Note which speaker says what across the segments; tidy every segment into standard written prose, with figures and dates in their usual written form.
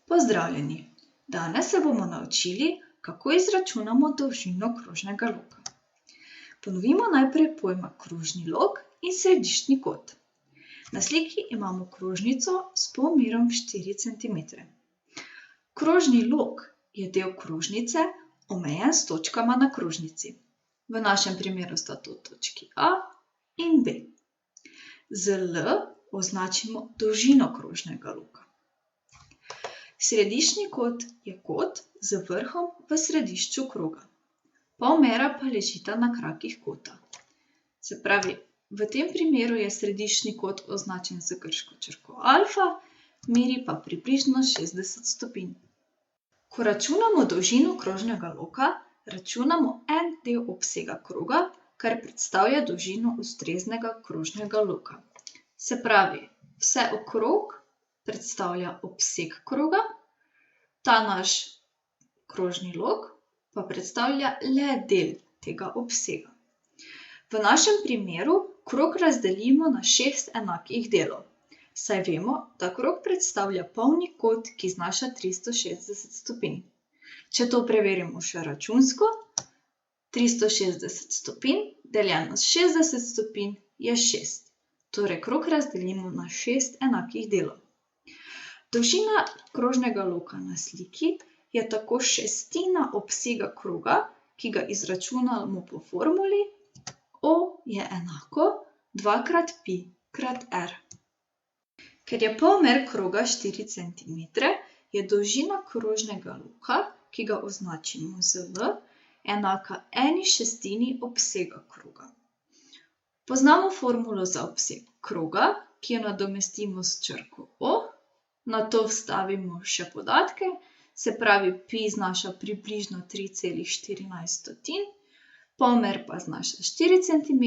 Speaker 1: Pozdravljeni! Danes se bomo naučili, kako izračunamo dolžino krožnega loka. Ponovimo najprej pojma krožni lok in središčni kot. Na sliki imamo krožnico s polmerom 4 cm. Krožni lok je del krožnice, omejen s točkama na krožnici. V našem primeru sta to točki A in B. Z L označimo dolžino krožnega loka. Središčni kot je kot z vrhom v središču kroga. Polmera pa ležita na krakih kota. Se pravi, v tem primeru je središčni kot označen z grško črko alfa, meri pa približno 60 stopinj. Ko računamo dolžino krožnega loka, računamo en del obsega kroga, kar predstavlja dolžino ustreznega krožnega loka. Se pravi, vse okrog predstavlja obseg kroga, ta naš krožni lok pa predstavlja le del tega obsega. V našem primeru krog razdelimo na 6 enakih delov, saj vemo, da krog predstavlja polni kot, ki znaša 360 stopinj. Če to preverimo še računsko, 360 stopinj deljeno s 60 stopinj je 6. Torej, krog razdelimo na 6 enakih delov. Dolžina krožnega loka na sliki je tako šestina obsega kroga, ki ga izračunamo po formuli O je enako 2x π/r. Ker je polmer kroga 4 cm, je dolžina krožnega loka, ki ga označimo z L, enaka 1/6 obsega kroga. Poznamo formulo za obseg kroga, ki jo nadomestimo s črko O. Nato vstavimo še podatke, se pravi, π znaša približno 3,14, polmer pa znaša 4 cm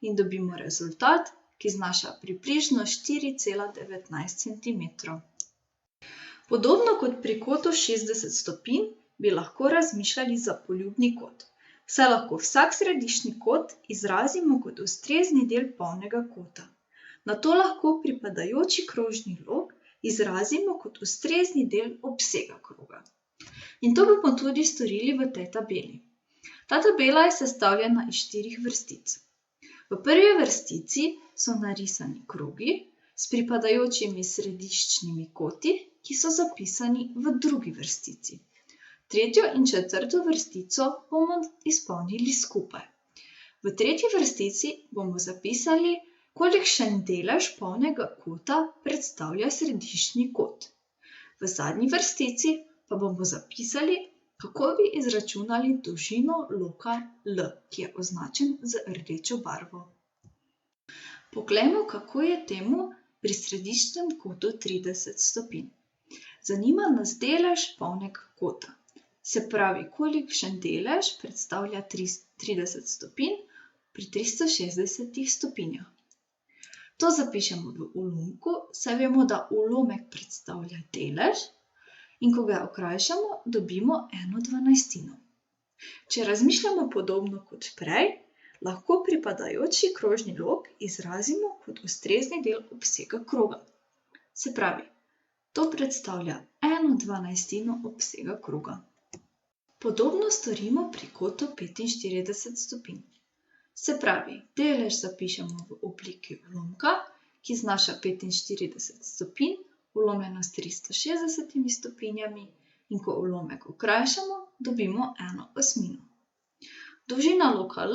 Speaker 1: in dobimo rezultat, ki znaša približno 4,19 cm. Podobno kot pri kotu 60 stopinj bi lahko razmišljali za poljubni kot, saj lahko vsak središčni kot izrazimo kot ustrezni del polnega kota. Nato lahko pripadajoči krožni lok izrazimo kot ustrezni del obsega kroga. In to bomo tudi storili v tej tabeli. Ta tabela je sestavljena iz 4 vrstic. V prvi vrstici so narisani krogi s pripadajočimi središčnimi koti, ki so zapisani v drugi vrstici. Tretjo in četrto vrstico bomo izpolnili skupaj. V tretji vrstici bomo zapisali, kolikšen delež polnega kota predstavlja središčni kot. V zadnji vrstici pa bomo zapisali, kako bi izračunali dolžino loka L, ki je označen z rdečo barvo. Poglejmo, kako je temu pri središčnem kotu 30 stopinj. Zanima nas delež polnega kota. Se pravi, kolikšen delež predstavlja 30 stopinj pri 360 stopinjah. To zapišemo v ulomku, saj vemo, da ulomek predstavlja delež in ko ga okrajšamo, dobimo 1/12. Če razmišljamo podobno kot prej, lahko pripadajoči krožni lok izrazimo kot ustrezni del obsega kroga. Se pravi, to predstavlja 1/12 obsega kroga. Podobno storimo pri kotu 45 stopinj. Se pravi, delež zapišemo v obliki ulomka, ki znaša 45 stopinj, ulomljeno s 360 stopinjami, in ko ulomek okrajšamo, dobimo 1/8. Dolžina loka L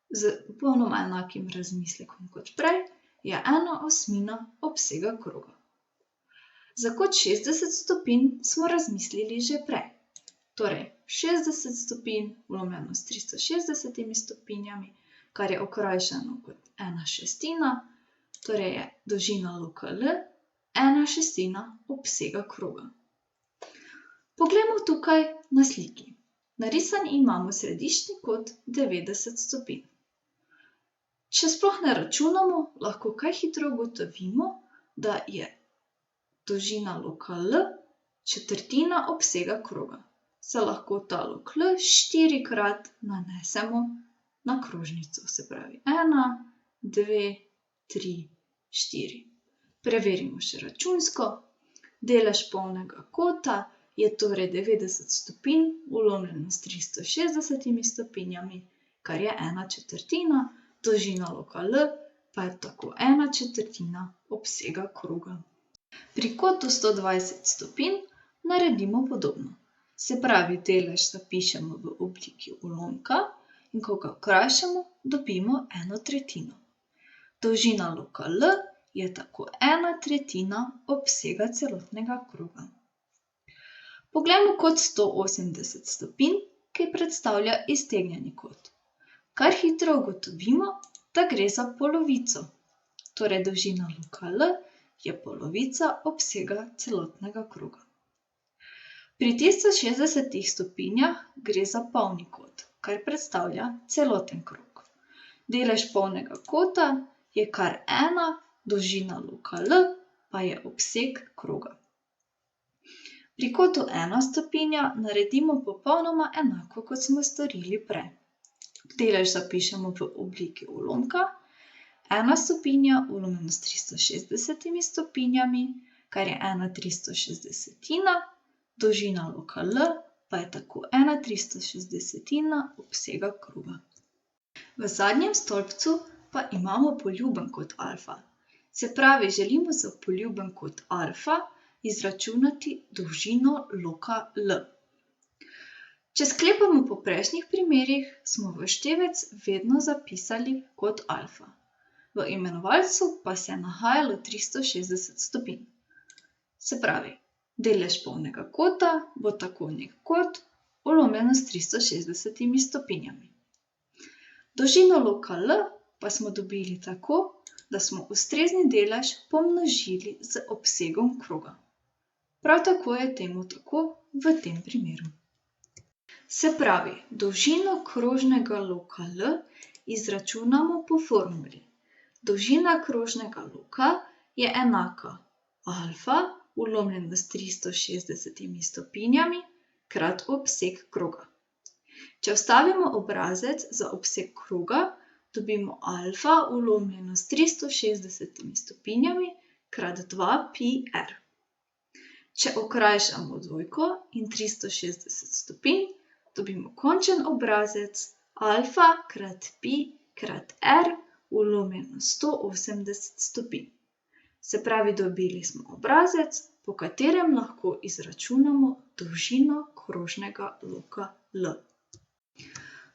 Speaker 1: z popolnoma enakim razmislekom kot prej je 1/8 obsega kroga. Za kot 60 stopinj smo razmislili že prej. Torej, 60 stopinj ulomljeno s 360 stopinjami, kar je okrajšano kot 1/6, torej je dolžina loka L 1/6 obsega kroga. Poglejmo tukaj na sliki. Narisan imamo središčni kot 90 stopinj. Če sploh ne računamo, lahko kaj hitro ugotovimo, da je dolžina loka L četrtina obsega kroga. Se lahko ta lok L 4-krat nanesemo na krožnico, se pravi 1, 2, 3, 4. Preverimo še računsko. Delež polnega kota je torej 90 stopinj ulomljeno s 360 stopinjami, kar je 1/4, dolžina loka L pa je tako 1/4 obsega kroga. Pri kotu 120 stopinj naredimo podobno. Se pravi, delež zapišemo v obliki ulomka in ko ga okrajšamo, dobimo 1/3. Dolžina loka L je tako 1/3 obsega celotnega kroga. Poglejmo kot 180 stopinj, ki predstavlja iztegnjeni kot. Kar hitro ugotovimo, da gre za polovico. Torej, dolžina loka L je polovica obsega celotnega kroga. Pri 360 stopinjah gre za polni kot, kar predstavlja celoten krog. Delež polnega kota je kar 1, dolžina loka L pa je obseg kroga. Pri kotu 1 stopinja naredimo popolnoma enako, kot smo storili prej. Delež zapišemo v obliki ulomka, 1 stopinja ulomljeno s 360 stopinjami, kar je 1/360, dolžina loka L pa je tako 1/360 obsega kroga. V zadnjem stolpcu pa imamo poljuben kot alfa. Se pravi, želimo za poljuben kot alfa izračunati dolžino loka L. Če sklepamo po prejšnjih primerih, smo v števec vedno zapisali kot alfa. V imenovalcu pa se je nahajalo 360 stopinj. Se pravi, delež polnega kota bo tako nek kot ulomljeno s 360 stopinjami. Dolžino loka L pa smo dobili tako, da smo ustrezni delež pomnožili z obsegom kroga. Prav tako je temu tako v tem primeru. Se pravi, dolžino krožnega loka L izračunamo po formuli. Dolžina krožnega loka je enaka alfa ulomljeno s 360 stopinjami krat obseg kroga. Če vstavimo obrazec za obseg kroga, dobimo alfa ulomljeno s 360 stopinjami krat 2πr. Če okrajšamo dvojko in 360 stopinj, dobimo končen obrazec alfa krat pi krat r ulomljeno 180 stopinj. Se pravi, dobili smo obrazec, po katerem lahko izračunamo dolžino krožnega loka L.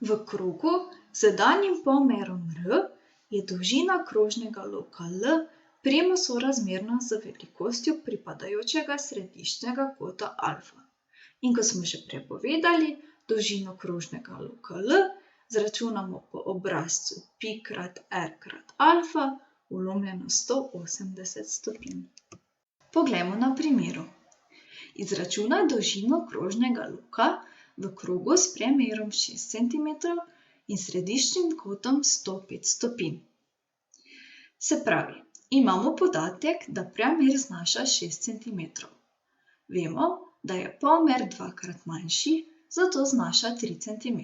Speaker 1: V krogu z danim polmerom r je dolžina krožnega loka L premo sorazmerna z velikostjo pripadajočega središčnega kota alfa. In kot smo že prej povedali, dolžino krožnega loka L zračunamo po obrazcu pi krat r krat alfa ulomljeno 180 stopinj. Poglejmo na primeru. Izračunaj dolžino krožnega loka v krogu s premerom 6 cm in središčnim kotom 105 stopinj. Se pravi, imamo podatek, da premer znaša 6 cm. Vemo, da je polmer dvakrat manjši, zato znaša 3 cm.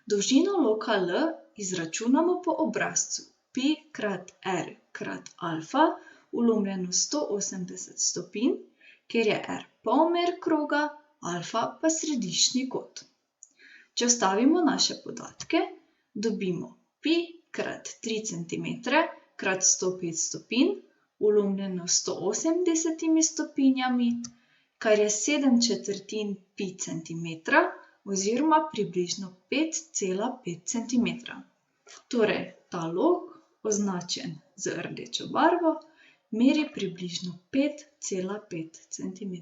Speaker 1: Dolžino loka L izračunamo po obrazcu pi krat r krat alfa ulomljeno 180 stopinj, kjer je r polmer kroga, alfa pa središčni kot. Če vstavimo naše podatke, dobimo pi krat 3 cm krat 105 stopinj ulomljeno 180 stopinjami, kar je 7/4 pi centimetra oziroma približno 5,5 cm. Torej, ta lok, označen z rdečo barvo, meri približno 5,5 cm.